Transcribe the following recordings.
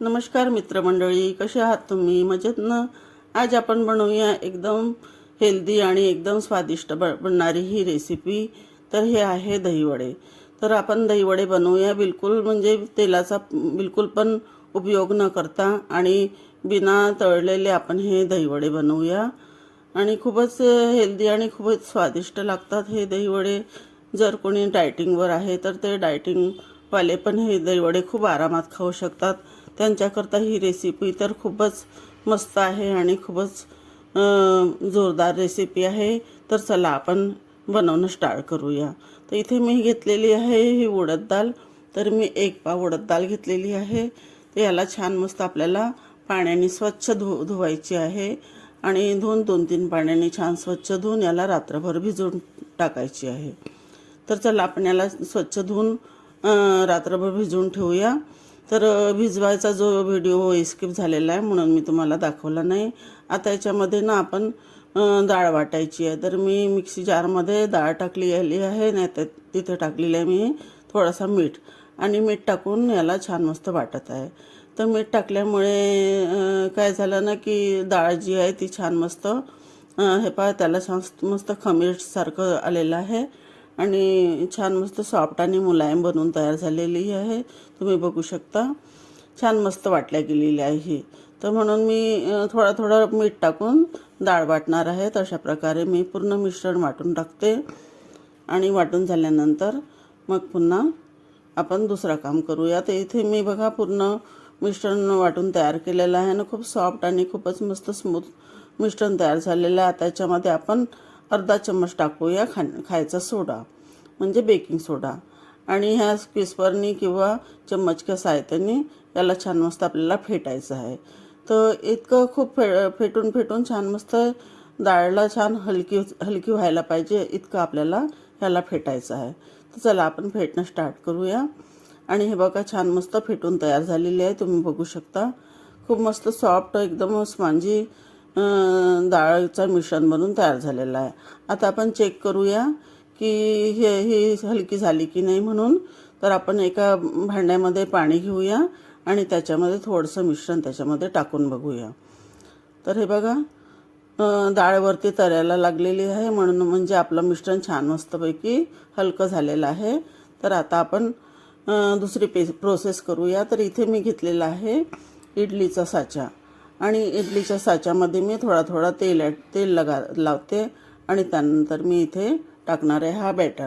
नमस्कार मित्रमंडळी, कसे आहात तुम्ही? मजेत ना? आज आपण बनवूया एकदम हेल्दी आणि एकदम स्वादिष्ट बनणारी ही रेसिपी. तर हे आहे दहीवडे. तर आपण दहीवडे बनवूया बिलकुल म्हणजे तेलाचा बिलकुल पण उपयोग न करता आणि बिना तळलेले आपण हे दहीवडे बनवूया. आणि खूपच हेल्दी आणि खूपच स्वादिष्ट लागतात हे दहीवडे. जर कोणी डायटिंगवर आहे तर ते डायटिंगवाले पण हे दहीवडे खूप आरामात खाऊ शकतात. त्यांच्याकरता ही रेसिपी तर खूपच मस्त आहे आणि खूपच जोरदार रेसिपी आहे. तर चला आपण बनवणं स्टार्ट करूया. तर इथे मी घेतलेली आहे ही उडद डाळ. तर मी 1 पाव उडद डाळ घेतलेली आहे. तर याला छान मस्त आपल्याला पाण्याने स्वच्छ धुवायची आहे आणि 2-3 पाण्याने छान स्वच्छ धुवून याला रात्रभर भिजवून टाकायची आहे. तर चला आपण याला स्वच्छ धुवून रात्रभर भिजवून ठेवूया. तर भिजवायचा जो व्हिडिओ स्किप झालेला आहे म्हणून मी तुम्हाला दाखवला नाही. आता याच्यामध्ये ना आपण डाळ वाटायची आहे. तर मी मिक्सी जारमध्ये डाळ टाकली आहे, नाही तर तिथे टाकलेली आहे मी थोडासा मीठ आणि मीठ टाकून याला छान मस्त वाटत आहे. तर मीठ टाकल्यामुळे काय झालं ना की डाळ जी आहे ती छान मस्त हे पहा त्याला छान मस्त खमीरसारखं आलेलं आहे आणि छान मस्त सॉफ्ट आणि मुलायम बनवून तयार झालेली आहे. तुम्ही बघू शकता छान मस्त वाटल्या गेलेली आहे ही. तर म्हणून मी थोडं मीठ टाकून डाळ वाटणार आहे. तशा प्रकारे मी पूर्ण मिश्रण वाटून टाकते आणि वाटून झाल्यानंतर मग पुन्हा आपण दुसरं काम करूया. तर इथे मी बघा पूर्ण मिश्रण वाटून तयार केलेलं आहे ना, खूप सॉफ्ट आणि खूपच मस्त स्मूथ मिश्रण तयार झालेलं आहे. आता याच्यामध्ये आपण अर्धा चम्मच टाकूया खायचा सोडा म्हणजे बेकिंग सोडा आणि ह्या स्क्विस्परनी किंवा चम्मचच्या सहाय्याने याला छान मस्त आपल्याला फेटायचं आहे. तर इतकं खूप फेटून छान मस्त डाळला छान हलकी व्हायला पाहिजे इतकं आपल्याला ह्याला फेटायचं आहे. तर चला आपण फेटणं स्टार्ट करूया. आणि हे बघा छान मस्त फेटून तयार झालेली आहे. तुम्ही बघू शकता खूप मस्त सॉफ्ट एकदम स्पॉन्जी डाळचं मिश्रण बनून तयार झालेलं आहे. आता आपण चेक करूया की ही हलकी झाली की नाही म्हणून. तर आपण एका भांड्यामध्ये पाणी घेऊया आणि त्याच्यामध्ये थोडंसं मिश्रण त्याच्यामध्ये टाकून बघूया. तर हे बघा डाळवरती तरायला लागलेली आहे म्हणून म्हणजे आपलं मिश्रण छान मस्तपैकी हलकं झालेलं आहे. तर आता आपण दुसरी प्रोसेस करूया. तर इथे मी घेतलेला आहे इडलीचा साचा आणि इडलीच्या साच्यामध्ये मी थोडा तेल लावते आणि त्यानंतर मी इथे टाकणार आहे हा बॅटर.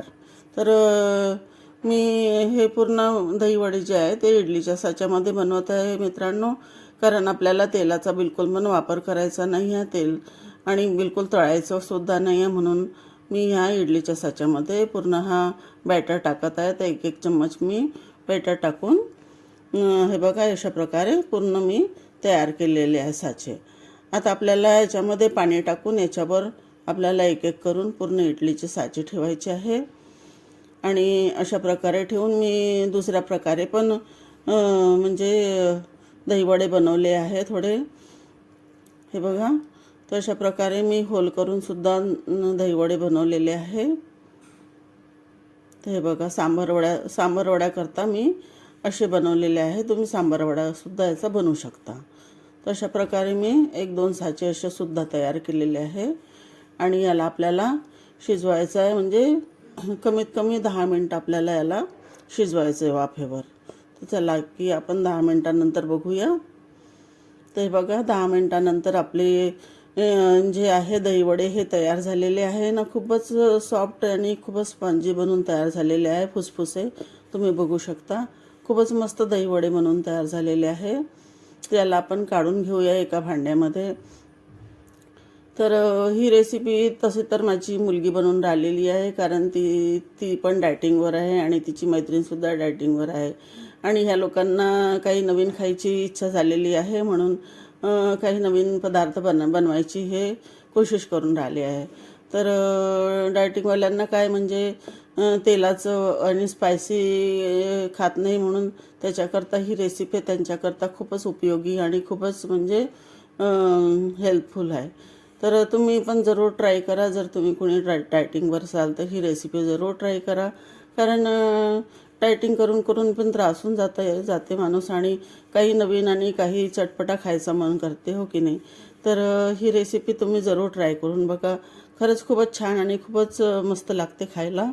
तर मी हे पूर्ण दहीवडे जे आहे ते इडलीच्या साच्यामध्ये बनवत आहे मित्रांनो, कारण आपल्याला तेलाचा बिलकुल पण वापर करायचा नाही आहे तेल आणि बिलकुल तळायचं सुद्धा नाही आहे. म्हणून मी ह्या इडलीच्या साच्यामध्ये पूर्ण हा बॅटर टाकत आहे. तर 1 चम्मच मी बॅटर टाकून हे बघा अशा प्रकारे पूर्ण मी तयार केलेले आहे साचे. आता आपल्याला याच्यामध्ये पाणी टाकून याच्यावर आपल्याला 1 करून पूर्ण इडलीचे साचे ठेवायचे आहे आणि अशा प्रकारे ठेवून मी दुसऱ्या प्रकारे पण म्हणजे दहीवडे बनवले आहे थोडे. हे बघा तर अशा प्रकारे मी होल करून सुद्धा दहीवडे बनवलेले आहे. तर हे बघा सांबार वड्या करता मी असे बनवलेले आहे. तुम्ही सांबार वडा सुद्धा याचा बनवू शकता. तर अशा प्रकारे मी 1-2 साचे असे सुद्धा तयार केलेले आहे आणि याला आपल्याला शिजवायचं आहे म्हणजे कमीत कमी 10 मिनटं आपल्याला याला शिजवायचं आहे वाफेवर. तर चला की आपण 10 मिनटानंतर बघूया. तर हे बघा 10 मिनटानंतर आपले जे आहे दहीवडे हे तयार झालेले आहे ना, खूपच सॉफ्ट आणि खूपच स्पंजी बनून तयार झालेले आहे फुसफुसे. तुम्ही बघू शकता खूपच मस्त दहीवडे बनवून तयार झालेले आहे. त्याला आपण काढून घेऊया एका भांड्यामध्ये. तर ही रेसिपी तसे तर माझी मुलगी बनवून राहिलेली आहे, कारण ती पण डायटिंगवर आहे आणि तिची मैत्रीणसुद्धा डायटिंगवर आहे आणि ह्या लोकांना काही नवीन खायची इच्छा झालेली आहे म्हणून काही नवीन पदार्थ बनवायची हे कोशिश करून राहिली आहे. तर डायटिंगवाल्यांना काय म्हणजे तेलाचं आणि स्पायसी खात नाही म्हणून त्याच्याकरता ही रेसिपी त्यांच्याकरता खूपच उपयोगी आणि खूपच म्हणजे हेल्पफुल आहे. तर तुम्ही पण जरूर ट्राय करा. जर तुम्ही कोणी डायटिंगवर असाल तर ही रेसिपी जरूर ट्राय करा, कारण डायटिंग करून करून पण त्रासून जाते माणूस, आणि काही नवीन आणि काही चटपटा खायचं मन करते, हो की नाही. तर ही रेसिपी तुम्ही जरूर ट्राय करून बघा. खरंच खूपच छान आणि खूपच मस्त लागते खायला.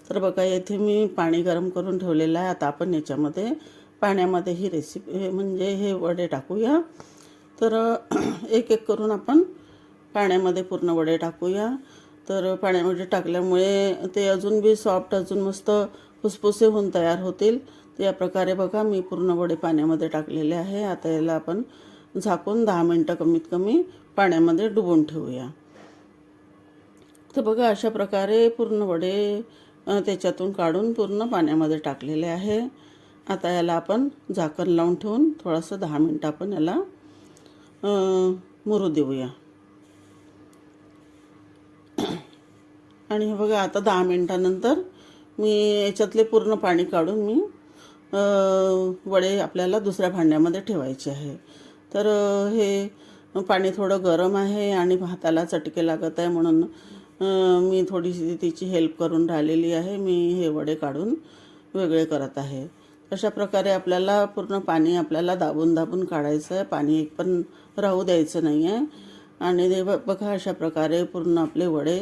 तर बघा, येथे मी पाणी गरम करून ठेवलेलं आहे. आता आपण याच्यामध्ये पाण्यामध्ये ही रेसिपी म्हणजे हे वडे टाकूया. तर एक एक करून आपण पाण्यामध्ये पूर्ण वडे टाकूया. तर पाण्यामध्ये टाकल्यामुळे ते अजून बी सॉफ्ट, अजून मस्त फुसफुसे होऊन तयार होतील. तर या प्रकारे बघा, मी पूर्ण वडे पाण्यामध्ये टाकलेले आहे. आता याला आपण झाकून 10 मिनटं कमीत कमी पाण्यामध्ये डुबवून ठेवूया. तर बघा, अशा प्रकारे पूर्ण वडे त्याच्यातून काढून पूर्ण पाण्यामध्ये टाकलेले आहे. आता याला आपण झाकण लावून ठेवून थोडंसं 10 मिनटं आपण याला मुरू देऊया. आणि हे बघा, आता 10 मिनटानंतर मी याच्यातले पूर्ण पाणी काढून मी वडे आपल्याला दुसऱ्या भांड्यामध्ये ठेवायचे आहे. तर हे पाणी थोडं गरम आहे आणि हाताला चटके लागत आहे, म्हणून मी थोडीशी तिची हेल्प करून राहिलेली आहे. मी हे वडे काढून वेगळे करत आहे. अशा प्रकारे आपल्याला पूर्ण पाणी आपल्याला दाबून दाबून काढायचं आहे. पाणी एक पण राहू द्यायचं नाही आहे. आणि ते बघा, अशा प्रकारे पूर्ण आपले वडे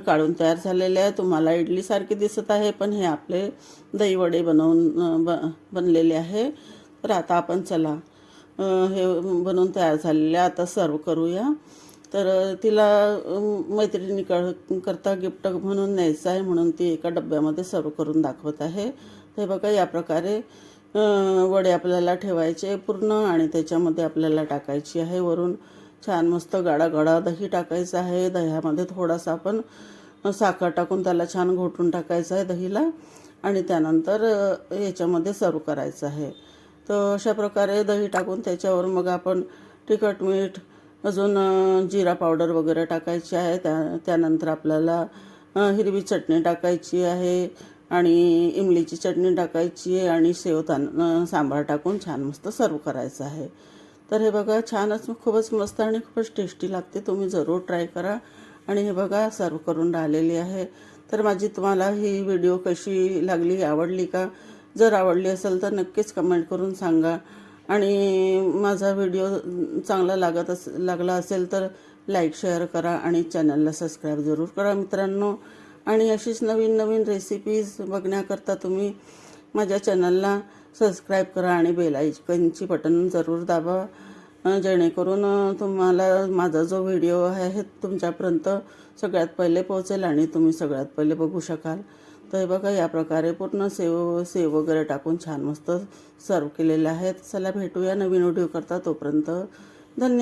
काढून तयार झालेले आहे. तुम्हाला इडलीसारखे दिसत आहे, पण हे आपले दही वडे बनलेले आहे. तर आता आपण चला, हे बनवून तयार झालेले आता सर्व करूया. तर तिला मैत्रिणीकरता गिफ्ट म्हणून न्यायचं आहे, म्हणून ती एका डब्यामध्ये सर्व करून दाखवत आहे. हे बघा, या प्रकारे वडे आपल्याला ठेवायचे पूर्ण, आणि त्याच्यामध्ये आपल्याला टाकायची आहे वरून छान मस्त गाढा गाढा दही टाकायचं आहे. दह्यामध्ये थोडासा आपण साखर टाकून त्याला छान घोटून टाकायचं आहे दहीला, आणि त्यानंतर याच्यामध्ये सर्व करायचं आहे. तर अशा प्रकारे दही टाकून त्याच्यावर मग आपण तिखट, मीठ, अजून जिरा पावडर वगैरे टाकायची आहे. त्यानंतर आपल्याला हिरवी चटणी टाकायची आहे, आणि इमलीची चटणी टाकायची आहे, आणि सांबार टाकून छान मस्त सर्व करायचं आहे. तर हे बघा, छानच खूपच मस्त आणि खूपच टेस्टी लागते. तुम्ही जरूर ट्राय करा. आणि हे बघा, सर्व करून राहिलेली आहे. तर माझी तुम्हाला ही व्हिडिओ कशी लागली, आवडली का? जर आवडली असेल तर नक्कीच कमेंट करून सांगा. आणि माझा व्हिडिओ चांगला लागला असेल तर लाईक, शेअर करा, आणि चॅनलला सबस्क्राईब जरूर करा मित्रांनो. आणि अशीच नवीन नवीन रेसिपीज बघण्याकरता तुम्ही माझ्या चॅनलला सबस्क्राईब करा, आणि बेल आयकॉनची बटन जरूर दाबा, जेणेकरून तुम्हाला माझा जो व्हिडिओ आहे तुमच्यापर्यंत सगळ्यात पहिले पोहोचेल, आणि तुम्ही सगळ्यात पहिले बघू शकाल. तर हे बघा, या प्रकारे पूर्ण सेव वगैरे टाकून छान मस्त सर्व केलेले आहेत. चला, भेटूया नवीन व्हिडिओ करता. तोपर्यंत धन्यवाद.